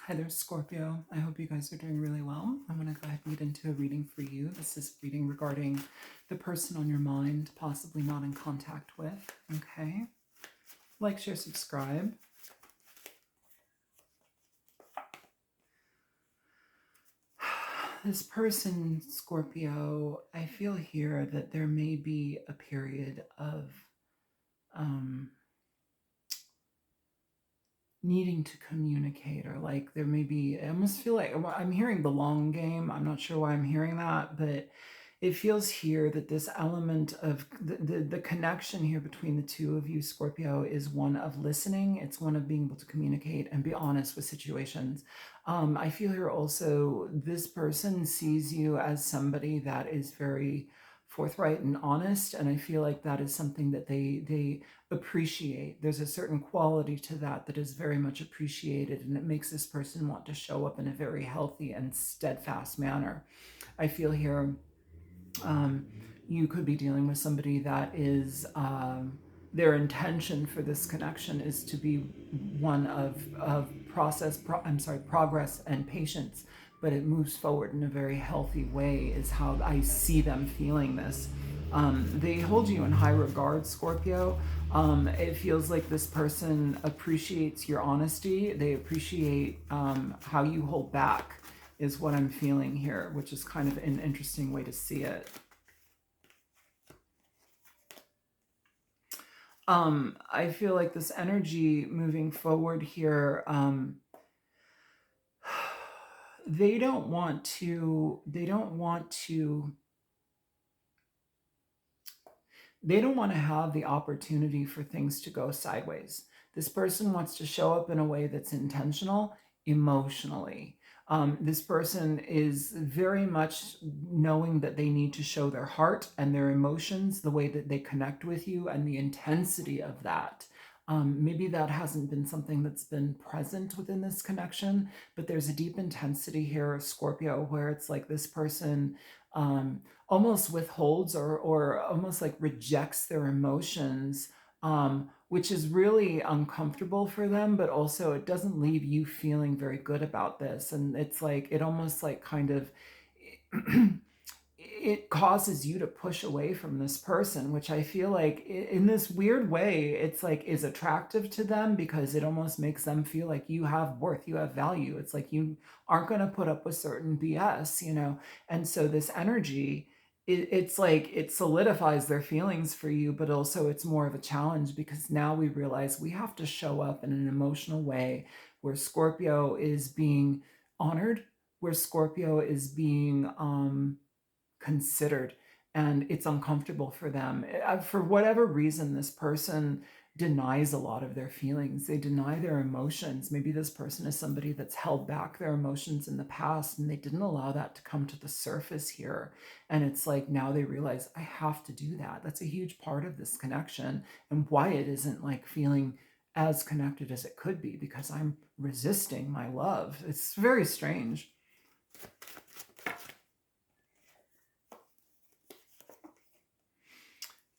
Hi there, Scorpio. I hope you guys are doing really well. I'm going to go ahead and get into a reading for you. This is a reading regarding the person on your mind, possibly not in contact with. Okay. Like, share, subscribe. This person, Scorpio, I feel here that there may be a period of needing to communicate, or like there may be, I almost feel like I'm hearing the long game. I'm not sure why I'm hearing that, but it feels here that this element of the connection here between the two of you, Scorpio, is one of listening. It's one of being able to communicate and be honest with situations. I feel here also this person sees you as somebody that is very forthright and honest, and I feel like that is something that they appreciate. There's a certain quality to that that is very much appreciated, and it makes this person want to show up in a very healthy and steadfast manner. I feel here you could be dealing with somebody that is their intention for this connection is to be one of progress and patience, but it moves forward in a very healthy way is how I see them feeling this. They hold you in high regard, Scorpio. It feels like this person appreciates your honesty. They appreciate how you hold back, is what I'm feeling here, which is kind of an interesting way to see it. I feel like this energy moving forward here, they don't want to have the opportunity for things to go sideways. This person wants to show up in a way that's intentional emotionally. This person is very much knowing that they need to show their heart and their emotions, the way that they connect with you, and the intensity of that. Maybe that hasn't been something that's been present within this connection, but there's a deep intensity here, Scorpio, where it's like this person almost withholds or almost like rejects their emotions, which is really uncomfortable for them, but also it doesn't leave you feeling very good about this. And it's like, it almost like kind of, it causes you to push away from this person, which I feel like in this weird way, it's like is attractive to them because it almost makes them feel like you have worth, you have value. It's like you aren't going to put up with certain BS, you know? And so this energy, it's like it solidifies their feelings for you, but also it's more of a challenge because now we realize we have to show up in an emotional way where Scorpio is being honored, where Scorpio is being considered, and it's uncomfortable for them. For whatever reason, this person denies a lot of their feelings. They deny their emotions. Maybe this person is somebody that's held back their emotions in the past and they didn't allow that to come to the surface here. And it's like now they realize, I have to do that. That's a huge part of this connection and why it isn't like feeling as connected as it could be, because I'm resisting my love. It's very strange.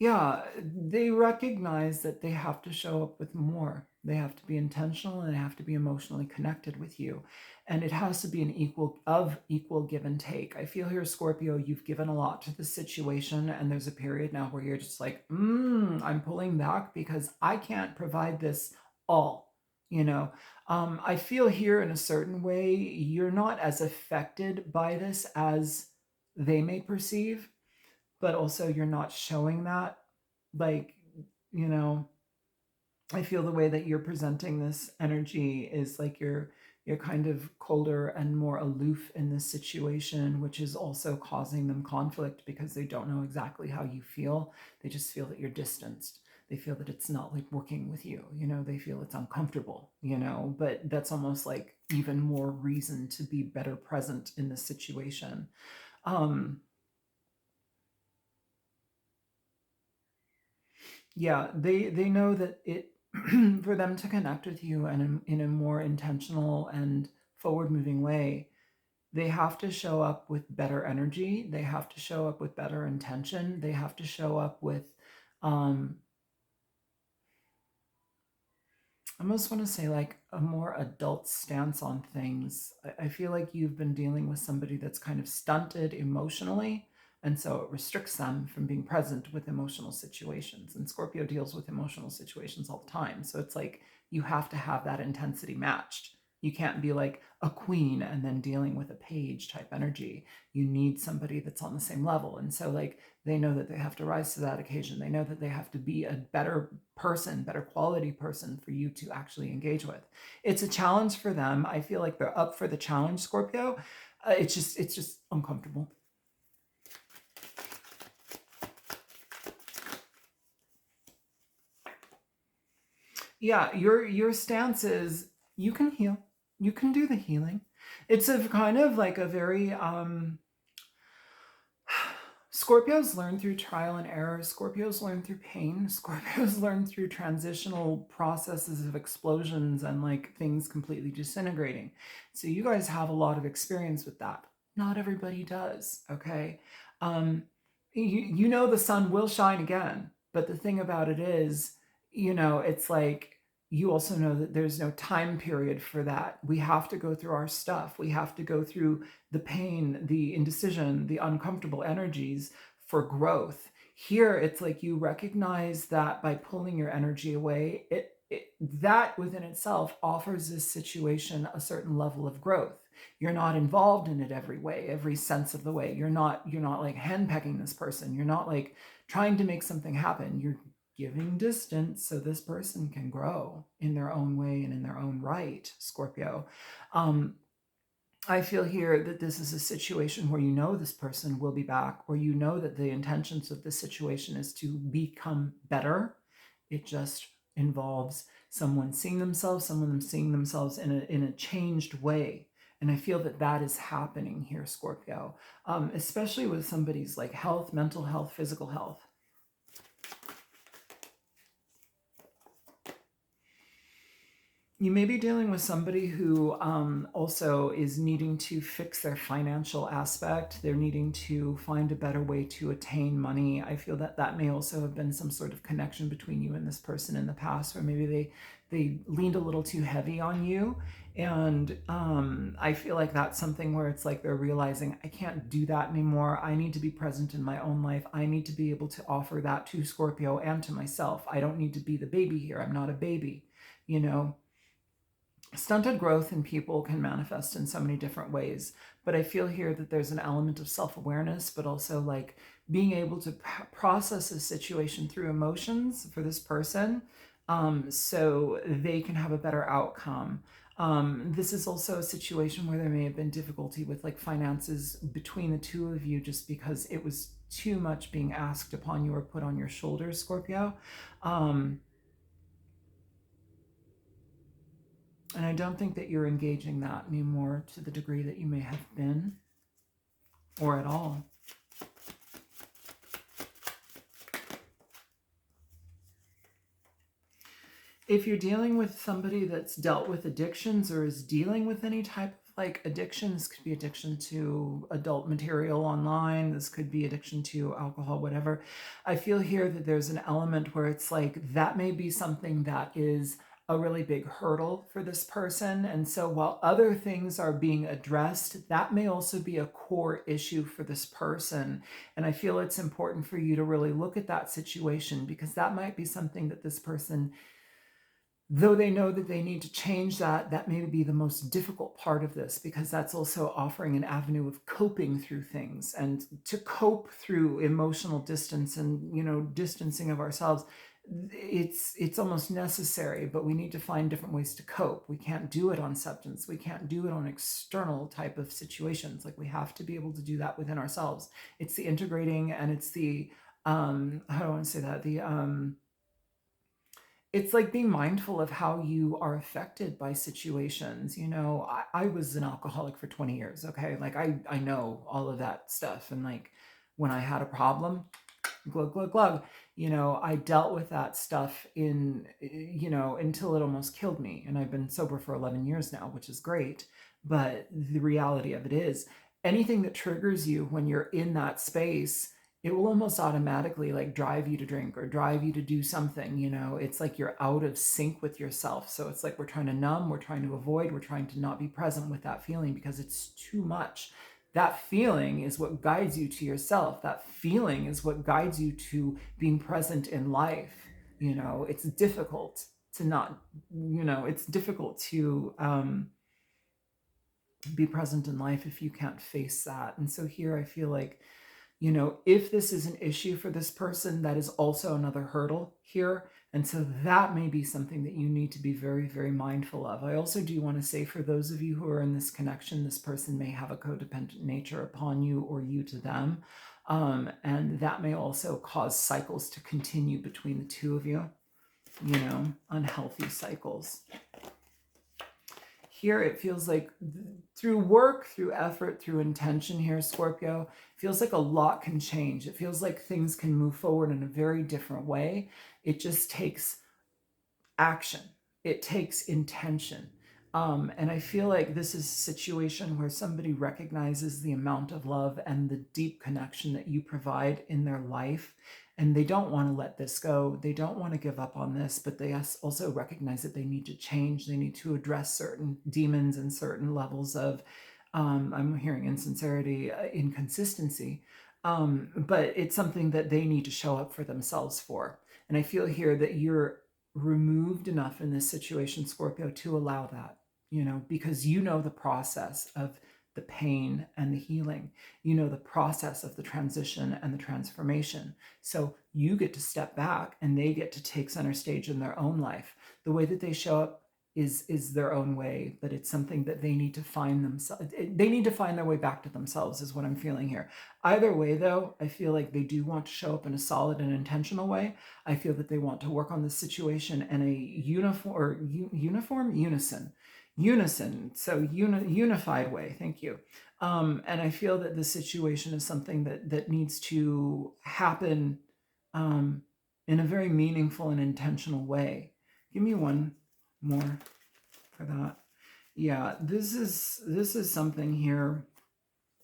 Yeah, they recognize that they have to show up with more. They have to be intentional and they have to be emotionally connected with you. And it has to be an equal give and take. I feel here, Scorpio, you've given a lot to the situation, and there's a period now where you're just like, I'm pulling back because I can't provide this all. You know, I feel here in a certain way, you're not as affected by this as they may perceive, but also you're not showing that. Like, you know, I feel the way that you're presenting this energy is like you're kind of colder and more aloof in this situation, which is also causing them conflict because they don't know exactly how you feel. They just feel that you're distanced. They feel that it's not like working with you, you know, they feel it's uncomfortable, you know, but that's almost like even more reason to be better present in this situation. Yeah, they know that it for them to connect with you and in a more intentional and forward moving way, they have to show up with better energy. They have to show up with better intention. They have to show up with um I almost want to say like a more adult stance on things. I feel like you've been dealing with somebody that's kind of stunted emotionally, and so it restricts them from being present with emotional situations. And Scorpio deals with emotional situations all the time. So it's like you have to have that intensity matched. You can't be like a queen and then dealing with a page type energy. You need somebody that's on the same level. And so, like, they know that they have to rise to that occasion. They know that they have to be a better person, better quality person for you to actually engage with. It's a challenge for them. I feel like they're up for the challenge, Scorpio. It's just uncomfortable. Yeah, your stance is you can heal. You can do the healing. It's a kind of like a very Scorpios learn through trial and error. Scorpios learn through pain. Scorpios learn through transitional processes of explosions and like things completely disintegrating. So you guys have a lot of experience with that. Not everybody does, okay? Um, you know the sun will shine again, but the thing about it is, it's like you also know that there's no time period for that. We have to go through our stuff. We have to go through the pain, the indecision, the uncomfortable energies for growth. Here, it's like you recognize that by pulling your energy away, that within itself offers this situation a certain level of growth. You're not involved in it every way, every sense of the way. You're not like henpecking this person. You're not like trying to make something happen. You're giving distance so this person can grow in their own way and in their own right, Scorpio. Um, I feel here that this is a situation where you know this person will be back, or you know that the intentions of this situation is to become better. It just involves someone seeing themselves in a changed way. And I feel that that is happening here, Scorpio, especially with somebody's like health, mental health, physical health. You may be dealing with somebody who also is needing to fix their financial aspect. They're needing to find a better way to attain money. I feel that that may also have been some sort of connection between you and this person in the past, or maybe they leaned a little too heavy on you. And I feel like that's something where it's like they're realizing, I can't do that anymore. I need to be present in my own life. I need to be able to offer that to Scorpio and to myself. I don't need to be the baby here. I'm not a baby, you know. Stunted growth in people can manifest in so many different ways, but I feel here that there's an element of self-awareness, but also like being able to process a situation through emotions for this person, so they can have a better outcome. This is also a situation where there may have been difficulty with like finances between the two of you, just because it was too much being asked upon you or put on your shoulders, Scorpio. Um, And I don't think that you're engaging that anymore to the degree that you may have been, or at all. If you're dealing with somebody that's dealt with addictions or is dealing with any type of like addiction, this could be addiction to adult material online, this could be addiction to alcohol, whatever. I feel here that there's an element where it's like that may be something that is a really big hurdle for this person. And so while other things are being addressed, that may also be a core issue for this person. And I feel it's important for you to really look at that situation, because that might be something that this person, though they know that they need to change that, that may be the most difficult part of this, because that's also offering an avenue of coping through things. And to cope through emotional distance and, distancing of ourselves, it's almost necessary, but we need to find different ways to cope. We can't do it on substance. We can't do it on external type of situations. Like, we have to be able to do that within ourselves. It's the integrating, and it's the how do I want to say that? It's like being mindful of how you are affected by situations. I was an alcoholic for 20 years. Okay. Like, I know all of that stuff. And like, when I had a problem, glug, glug, glug, I dealt with that stuff until it almost killed me. And I've been sober for 11 years now, which is great. But the reality of it is, anything that triggers you when you're in that space, it will almost automatically like drive you to drink or drive you to do something, you know. It's like you're out of sync with yourself. So it's like we're trying to numb, we're trying to avoid, we're trying to not be present with that feeling because it's too much. That feeling is what guides you to yourself. That feeling is what guides you to being present in life. You know, it's difficult to not, you know, it's difficult to be present in life if you can't face that. And so here I feel like, you know, if this is an issue for this person, that is also another hurdle here. And so that may be something that you need to be very, very mindful of. I also do want to say for those of you who are in this connection, this person may have a codependent nature upon you or you to them. And that may also cause cycles to continue between the two of you, you know, unhealthy cycles. Here it feels like through work, through effort, through intention here, Scorpio, feels like a lot can change. It feels like things can move forward in a very different way. It just takes action. It takes intention. And I feel like this is a situation where somebody recognizes the amount of love and the deep connection that you provide in their life. And they don't want to let this go. They don't want to give up on this, but they also recognize that they need to change. They need to address certain demons and certain levels of, I'm hearing insincerity, inconsistency. But it's something that they need to show up for themselves for. And I feel here that you're removed enough in this situation, Scorpio, to allow that, you know, because you know the process of the pain and the healing. You know the process of the transition and the transformation. So you get to step back and they get to take center stage in their own life. The way that they show up is their own way, but it's something that they need to find themselves. They need to find their way back to themselves is what I'm feeling here. Either way, though, I feel like they do want to show up in a solid and intentional way. I feel that they want to work on this situation in a unison, so unified way. Thank you. And I feel that this situation is something that needs to happen in a very meaningful and intentional way. Give me one more for that. Yeah, this is something here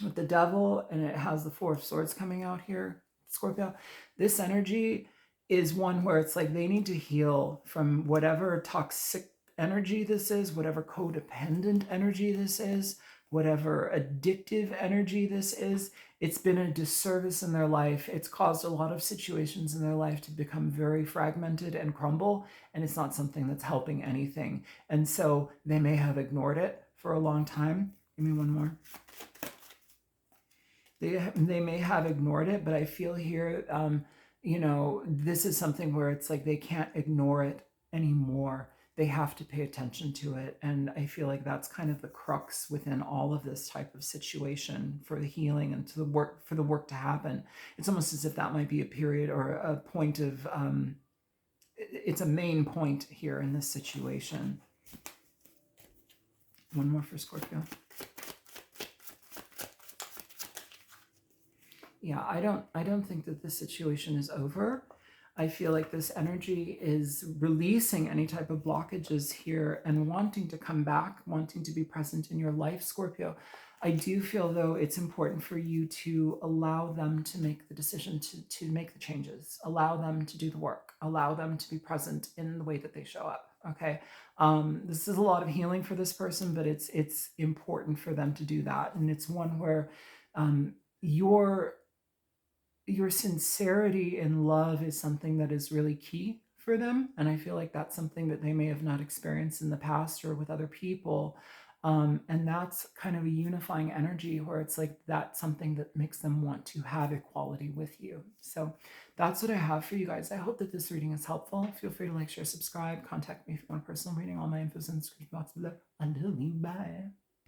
with the devil, and it has the Four of Swords coming out here, Scorpio. This energy is one where it's like they need to heal from whatever toxic energy this is, whatever codependent energy this is, whatever addictive energy this is. It's been a disservice in their life. It's caused a lot of situations in their life to become very fragmented and crumble, and it's not something that's helping anything. And so they may have ignored it for a long time. Give me one more. They may have ignored it, but I feel here, you know, this is something where it's like they can't ignore it anymore. They have to pay attention to it. And I feel like that's kind of the crux within all of this type of situation for the healing and to the work, for the work to happen. It's almost as if that might be a period or a point of, it's a main point here in this situation. One more for Scorpio. Yeah, I don't think that this situation is over. I feel like this energy is releasing any type of blockages here and wanting to come back, wanting to be present in your life, Scorpio. I do feel, though, it's important for you to allow them to make the decision to make the changes, allow them to do the work, allow them to be present in the way that they show up. Okay. This is a lot of healing for this person, but it's important for them to do that. And it's one where your sincerity in love is something that is really key for them. And I feel like that's something that they may have not experienced in the past or with other people. And that's kind of a unifying energy where it's like that's something that makes them want to have equality with you. So that's what I have for you guys. I hope that this reading is helpful. Feel free to like, share, subscribe, contact me if you want a personal reading. All my info is in the description box below. Until you, bye.